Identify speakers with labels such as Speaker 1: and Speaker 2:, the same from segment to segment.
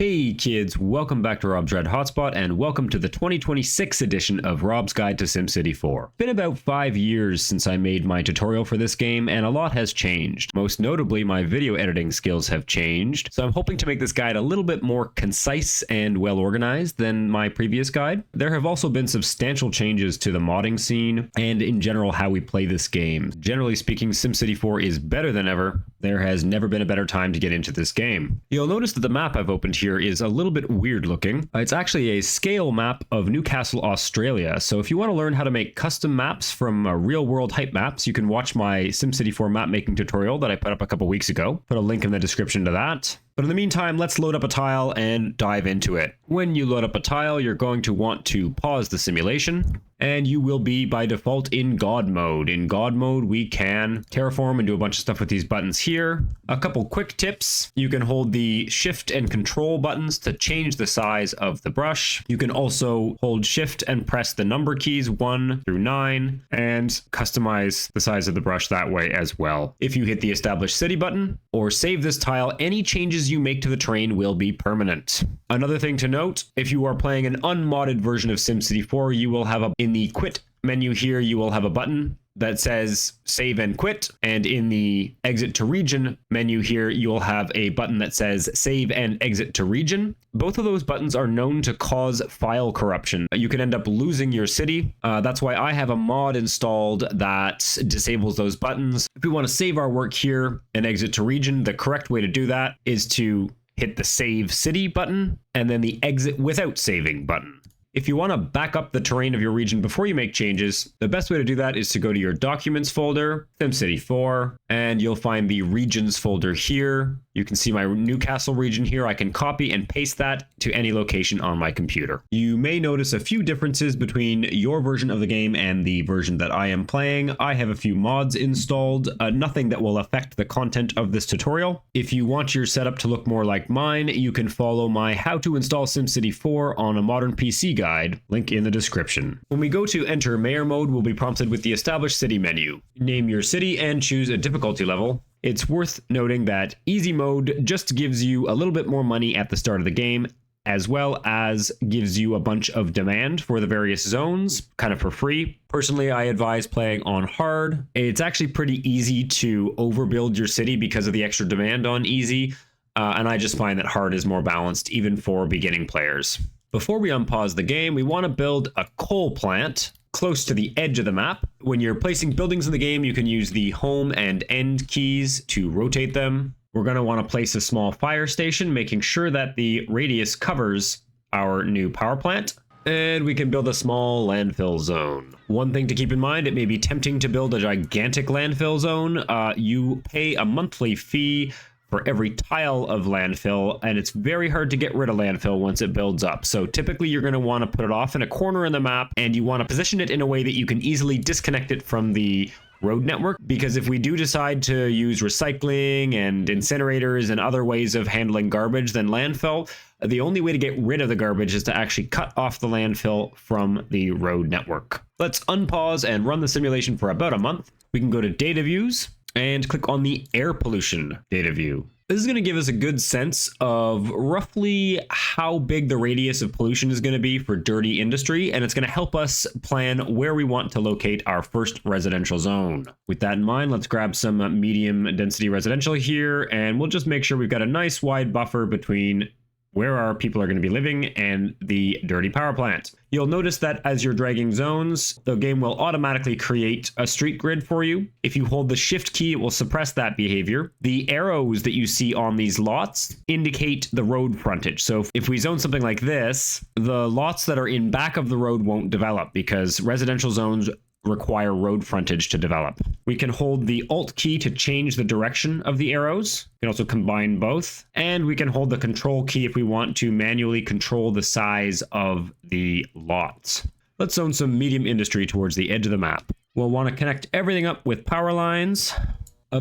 Speaker 1: Hey kids, welcome back to Rob's Red Hotspot and welcome to the 2026 edition of Rob's Guide to SimCity 4. Been about 5 years since I made my tutorial for this game and a lot has changed. Most notably, my video editing skills have changed, so I'm hoping to make this guide a little bit more concise and well organized than my previous guide. There have also been substantial changes to the modding scene and in general how we play this game. Generally speaking, SimCity 4 is better than ever. There has never been a better time to get into this game. You'll notice that the map I've opened here is a little bit weird looking. It's actually a scale map of Newcastle, Australia. So if you want to learn how to make custom maps from real world hype maps, you can watch my SimCity 4 map making tutorial that I put up a couple weeks ago. Put a link in the description to that. But in the meantime, let's load up a tile and dive into it. When you load up a tile, you're going to want to pause the simulation, and you will be by default in God mode. In God mode, we can terraform and do a bunch of stuff with these buttons here. A couple quick tips. You can hold the shift and control buttons to change the size of the brush. You can also hold shift and press the number keys 1 through 9 and customize the size of the brush that way as well. If you hit the establish city button or save this tile, any changes you make to the terrain will be permanent. Another thing to note, if you are playing an unmodded version of SimCity 4, you will have in the quit menu here, you will have a button that says save and quit. And in the exit to region menu here, you'll have a button that says save and exit to region. Both of those buttons are known to cause file corruption. You can end up losing your city. That's why I have a mod installed that disables those buttons. If we want to save our work here and exit to region, the correct way to do that is to hit the save city button and then the exit without saving button. If you want to back up the terrain of your region before you make changes, the best way to do that is to go to your Documents folder, SimCity 4, and you'll find the Regions folder here. You can see my Newcastle region here. I can copy and paste that to any location on my computer. You may notice a few differences between your version of the game and the version that I am playing. I have a few mods installed, nothing that will affect the content of this tutorial. If you want your setup to look more like mine, you can follow my How to Install SimCity 4 on a Modern PC guide, link in the description. When we go to enter Mayor mode, we'll be prompted with the Establish City menu. Name your city and choose a difficulty level. It's worth noting that easy mode just gives you a little bit more money at the start of the game, as well as gives you a bunch of demand for the various zones, kind of for free. Personally, I advise playing on hard. It's actually pretty easy to overbuild your city because of the extra demand on easy, and I just find that hard is more balanced even for beginning players. Before we unpause the game, we want to build a coal plant close to the edge of the map. When you're placing buildings in the game, you can use the home and end keys to rotate them. We're going to want to place a small fire station, making sure that the radius covers our new power plant. And we can build a small landfill zone. One thing to keep in mind, it may be tempting to build a gigantic landfill zone. You pay a monthly fee for every tile of landfill, and it's very hard to get rid of landfill once it builds up. So typically you're going to want to put it off in a corner in the map, and you want to position it in a way that you can easily disconnect it from the road network, because if we do decide to use recycling and incinerators and other ways of handling garbage than landfill, the only way to get rid of the garbage is to actually cut off the landfill from the road network. Let's unpause and run the simulation for about a month. We can go to data views and click on the air pollution data view. This is going to give us a good sense of roughly how big the radius of pollution is going to be for dirty industry, and it's going to help us plan where we want to locate our first residential zone. With that in mind, let's grab some medium density residential here, and we'll just make sure we've got a nice wide buffer between where our people are going to be living and the dirty power plant. You'll notice that as you're dragging zones, the game will automatically create a street grid for you. If you hold the shift key, it will suppress that behavior. The arrows that you see on these lots indicate the road frontage. So if we zone something like this, the lots that are in back of the road won't develop because residential zones require road frontage to develop. We can hold the Alt key to change the direction of the arrows. We can also combine both. And we can hold the Control key if we want to manually control the size of the lots. Let's zone some medium industry towards the edge of the map. We'll want to connect everything up with power lines.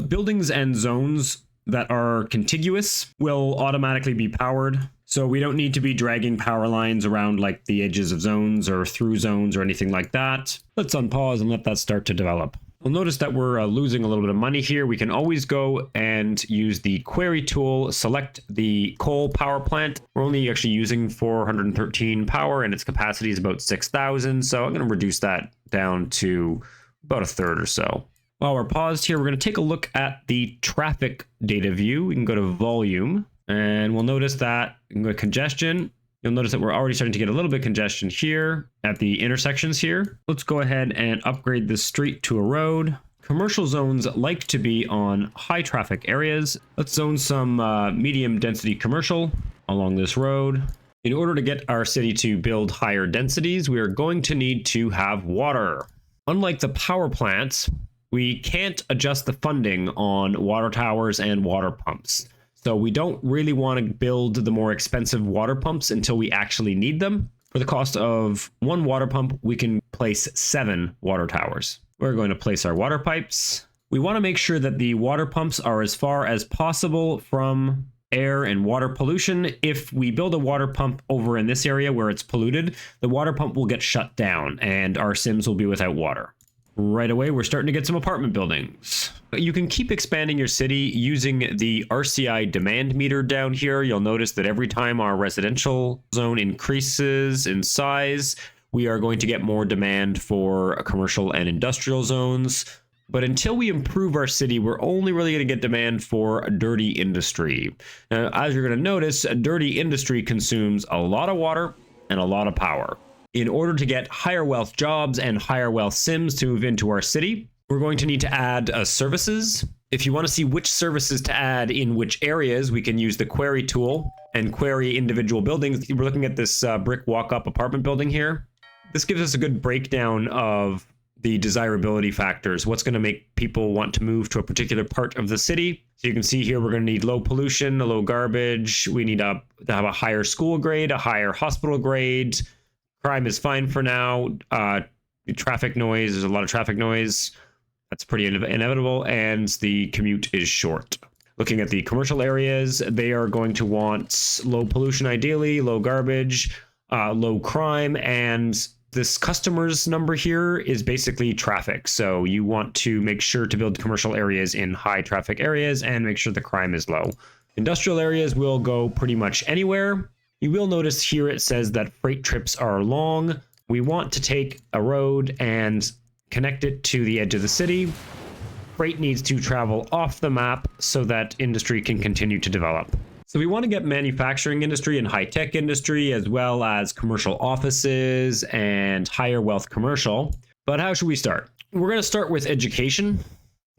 Speaker 1: Buildings and zones that are contiguous will automatically be powered. So we don't need to be dragging power lines around like the edges of zones or through zones or anything like that. Let's unpause and let that start to develop. We'll notice that we're losing a little bit of money here. We can always go and use the query tool, select the coal power plant. We're only actually using 413 power and its capacity is about 6,000. So I'm going to reduce that down to about a third or so. While we're paused here, we're going to take a look at the traffic data view. We can go to volume and we'll notice that we can go to congestion. You'll notice that we're already starting to get a little bit of congestion here at the intersections here. Let's go ahead and upgrade this street to a road. Commercial zones like to be on high traffic areas. Let's zone some medium density commercial along this road. In order to get our city to build higher densities, we are going to need to have water. Unlike the power plants, we can't adjust the funding on water towers and water pumps. So we don't really want to build the more expensive water pumps until we actually need them. For the cost of one water pump, we can place 7 water towers. We're going to place our water pipes. We want to make sure that the water pumps are as far as possible from air and water pollution. If we build a water pump over in this area where it's polluted, the water pump will get shut down and our Sims will be without water. Right away, we're starting to get some apartment buildings. You can keep expanding your city using the RCI demand meter down here. You'll notice that every time our residential zone increases in size, we are going to get more demand for commercial and industrial zones. But until we improve our city, we're only really going to get demand for dirty industry. Now, as you're going to notice, dirty industry consumes a lot of water and a lot of power. In order to get higher wealth jobs and higher wealth Sims to move into our city, we're going to need to add services. If you want to see which services to add in which areas, we can use the query tool and query individual buildings. We're looking at this brick walk-up apartment building here. This gives us a good breakdown of the desirability factors, what's going to make people want to move to a particular part of the city. So you can see here we're going to need low pollution, low garbage. We need to have a higher school grade, a higher hospital grade. Crime is fine for now. Traffic noise, there's a lot of traffic noise. That's pretty inevitable. And the commute is short. Looking at the commercial areas, they are going to want low pollution ideally, low garbage, low crime, and this customer's number here is basically traffic. So you want to make sure to build commercial areas in high traffic areas and make sure the crime is low. Industrial areas will go pretty much anywhere. You will notice here it says that freight trips are long. We want to take a road and connect it to the edge of the city. Freight needs to travel off the map so that industry can continue to develop. So we want to get manufacturing industry and high-tech industry as well as commercial offices and higher wealth commercial. But how should we start? We're going to start with education.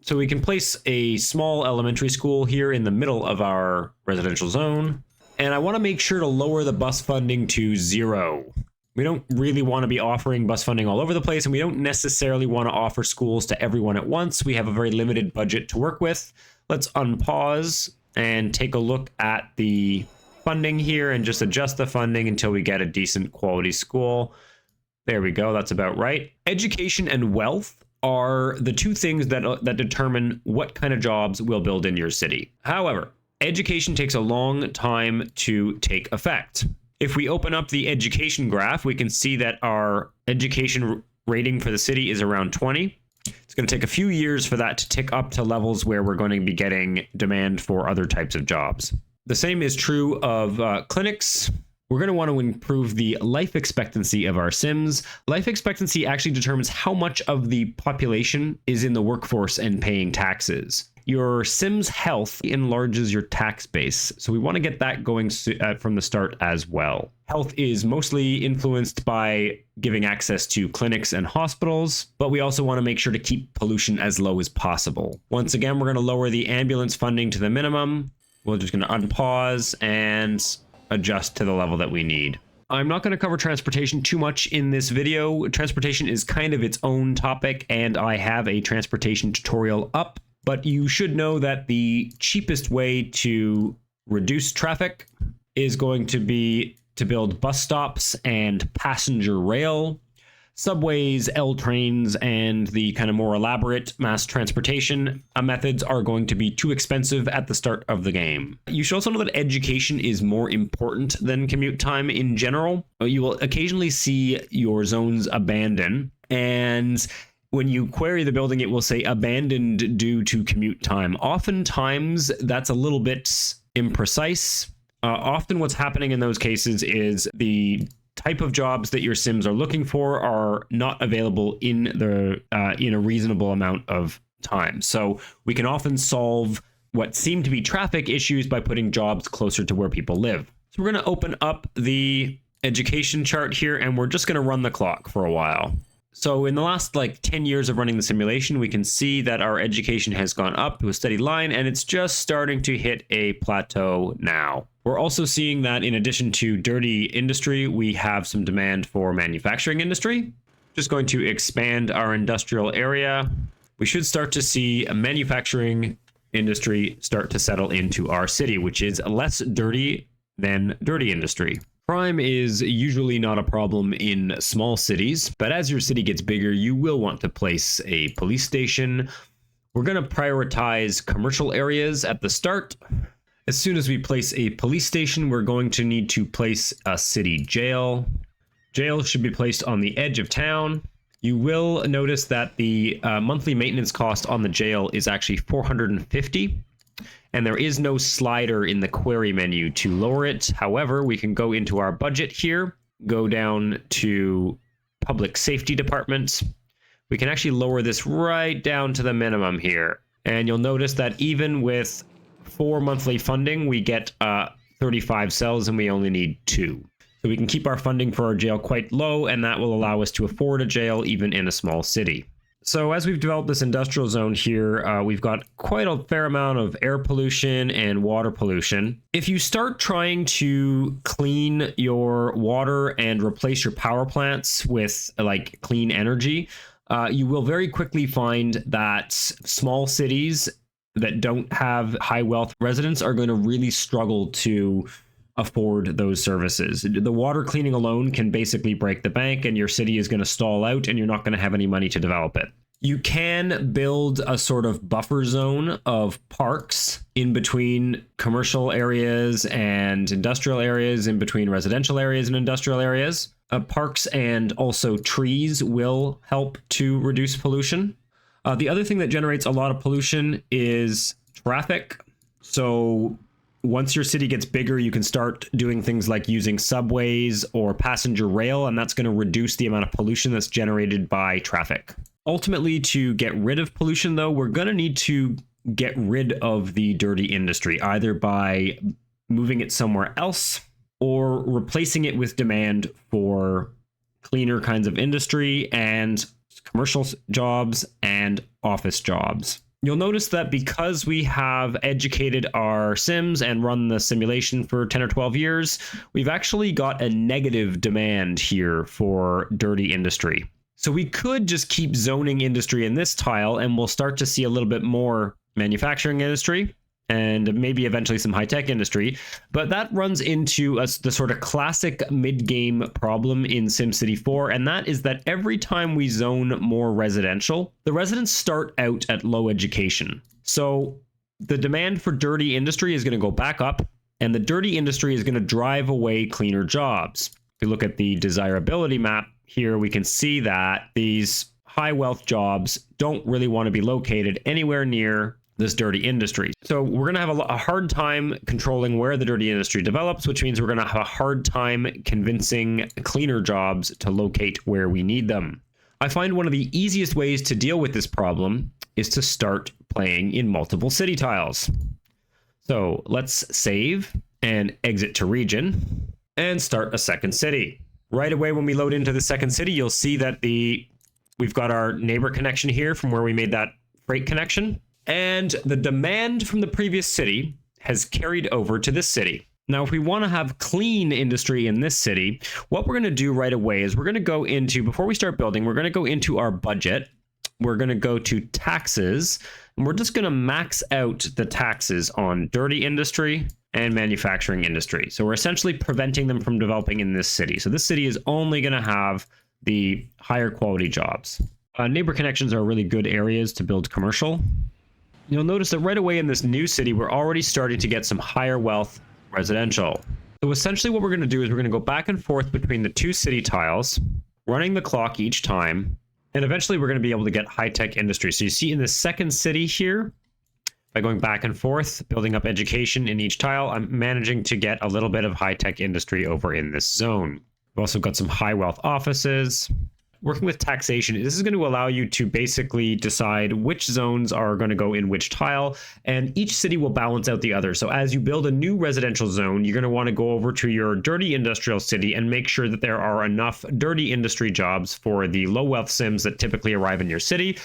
Speaker 1: So we can place a small elementary school here in the middle of our residential zone. And I want to make sure to lower the bus funding to 0. We don't really want to be offering bus funding all over the place, and we don't necessarily want to offer schools to everyone at once. We have a very limited budget to work with. Let's unpause and take a look at the funding here and just adjust the funding until we get a decent quality school. There we go. That's about right. Education and wealth are the two things that determine what kind of jobs we'll build in your city. However, education takes a long time to take effect. If we open up the education graph, we can see that our education rating for the city is around 20. It's going to take a few years for that to tick up to levels where we're going to be getting demand for other types of jobs. The same is true of clinics. We're going to want to improve the life expectancy of our Sims. Life expectancy actually determines how much of the population is in the workforce and paying taxes. Your Sim's health enlarges your tax base, so we want to get that going from the start as well. Health is mostly influenced by giving access to clinics and hospitals, but we also want to make sure to keep pollution as low as possible. Once again, we're going to lower the ambulance funding to the minimum. We're just going to unpause and adjust to the level that we need. I'm not going to cover transportation too much in this video. Transportation is kind of its own topic, and I have a transportation tutorial up. But you should know that the cheapest way to reduce traffic is going to be to build bus stops and passenger rail. Subways, L trains, and the kind of more elaborate mass transportation methods are going to be too expensive at the start of the game. You should also know that education is more important than commute time in general. You will occasionally see your zones abandon, and when you query the building, it will say abandoned due to commute time. Oftentimes, that's a little bit imprecise. Often what's happening in those cases is the type of jobs that your Sims are looking for are not available in a reasonable amount of time. So we can often solve what seem to be traffic issues by putting jobs closer to where people live. So we're going to open up the education chart here, and we're just going to run the clock for a while. So in the last 10 years of running the simulation, we can see that our education has gone up to a steady line, and it's just starting to hit a plateau now. We're also seeing that in addition to dirty industry, we have some demand for manufacturing industry. Just going to expand our industrial area. We should start to see a manufacturing industry start to settle into our city, which is less dirty than dirty industry. Crime is usually not a problem in small cities, but as your city gets bigger, you will want to place a police station. We're going to prioritize commercial areas at the start. As soon as we place a police station, we're going to need to place a city jail. Jail should be placed on the edge of town. You will notice that the monthly maintenance cost on the jail is actually $450. And there is no slider in the query menu to lower it. However, we can go into our budget here, go down to public safety department. We can actually lower this right down to the minimum here. And you'll notice that even with 4 monthly funding, we get 35 cells and we only need 2. So we can keep our funding for our jail quite low, and that will allow us to afford a jail even in a small city. So as we've developed this industrial zone here, we've got quite a fair amount of air pollution and water pollution. If you start trying to clean your water and replace your power plants with clean energy, you will very quickly find that small cities that don't have high wealth residents are going to really struggle to afford those services. The water cleaning alone can basically break the bank, and your city is going to stall out and you're not going to have any money to develop it. You can build a sort of buffer zone of parks in between commercial areas and industrial areas, in between residential areas and industrial areas. Parks and also trees will help to reduce pollution. The other thing that generates a lot of pollution is traffic. So once your city gets bigger, you can start doing things like using subways or passenger rail, and that's going to reduce the amount of pollution that's generated by traffic. Ultimately, to get rid of pollution, though, we're going to need to get rid of the dirty industry, either by moving it somewhere else or replacing it with demand for cleaner kinds of industry and commercial jobs and office jobs. You'll notice that because we have educated our Sims and run the simulation for 10 or 12 years, we've actually got a negative demand here for dirty industry. So we could just keep zoning industry in this tile, and we'll start to see a little bit more manufacturing industry and maybe eventually some high-tech industry. But that runs into the sort of classic mid-game problem in SimCity 4, and that is that every time we zone more residential, the residents start out at low education. So the demand for dirty industry is going to go back up, and the dirty industry is going to drive away cleaner jobs. If we look at the desirability map here, we can see that these high-wealth jobs don't really want to be located anywhere near this dirty industry. So we're going to have a hard time controlling where the dirty industry develops, which means we're going to have a hard time convincing cleaner jobs to locate where we need them. I find one of the easiest ways to deal with this problem is to start playing in multiple city tiles. So let's save and exit to region and start a second city. Right away when we load into the second city, you'll see that we've got our neighbor connection here from where we made that freight connection. And the demand from the previous city has carried over to this city. Now, if we want to have clean industry in this city, what we're going to do right away is we're going to go into, before we start building, we're going to go into our budget. We're going to go to taxes, and we're just going to max out the taxes on dirty industry and manufacturing industry. So we're essentially preventing them from developing in this city. So this city is only going to have the higher quality jobs. Neighbor connections are really good areas to build commercial. You'll notice that right away in this new city, we're already starting to get some higher wealth residential. So essentially what we're going to do is we're going to go back and forth between the two city tiles, running the clock each time, And eventually we're going to be able to get high-tech industry. So you see in the second city here, by going back and forth, building up education in each tile, I'm managing to get a little bit of high-tech industry over in this zone. We've also got some high-wealth offices. Working with taxation, this is going to allow you to basically decide which zones are going to go in which tile, and each city will balance out the other. So as you build a new residential zone, you're going to want to go over to your dirty industrial city and make sure that there are enough dirty industry jobs for the low wealth sims that typically arrive in your city.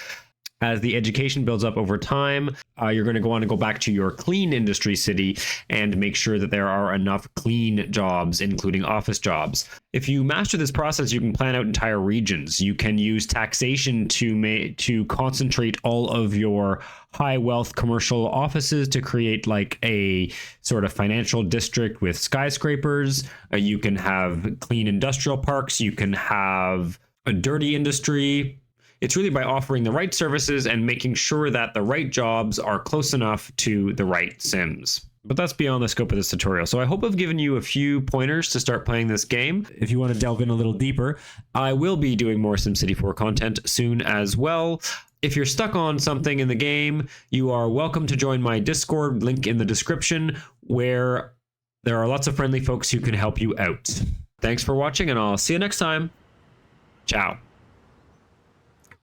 Speaker 1: As the education builds up over time, you're going to want to go back to your clean industry city and make sure that there are enough clean jobs, including office jobs. If you master this process, you can plan out entire regions. You can use taxation to concentrate all of your high wealth commercial offices to create like a sort of financial district with skyscrapers. You can have clean industrial parks. You can have a dirty industry. It's really by offering the right services and making sure that the right jobs are close enough to the right sims. But that's beyond the scope of this tutorial. So I hope I've given you a few pointers to start playing this game. If you want to delve in a little deeper, I will be doing more SimCity 4 content soon as well. If you're stuck on something in the game, you are welcome to join my Discord, link in the description, where there are lots of friendly folks who can help you out. Thanks for watching, and I'll see you next time. Ciao.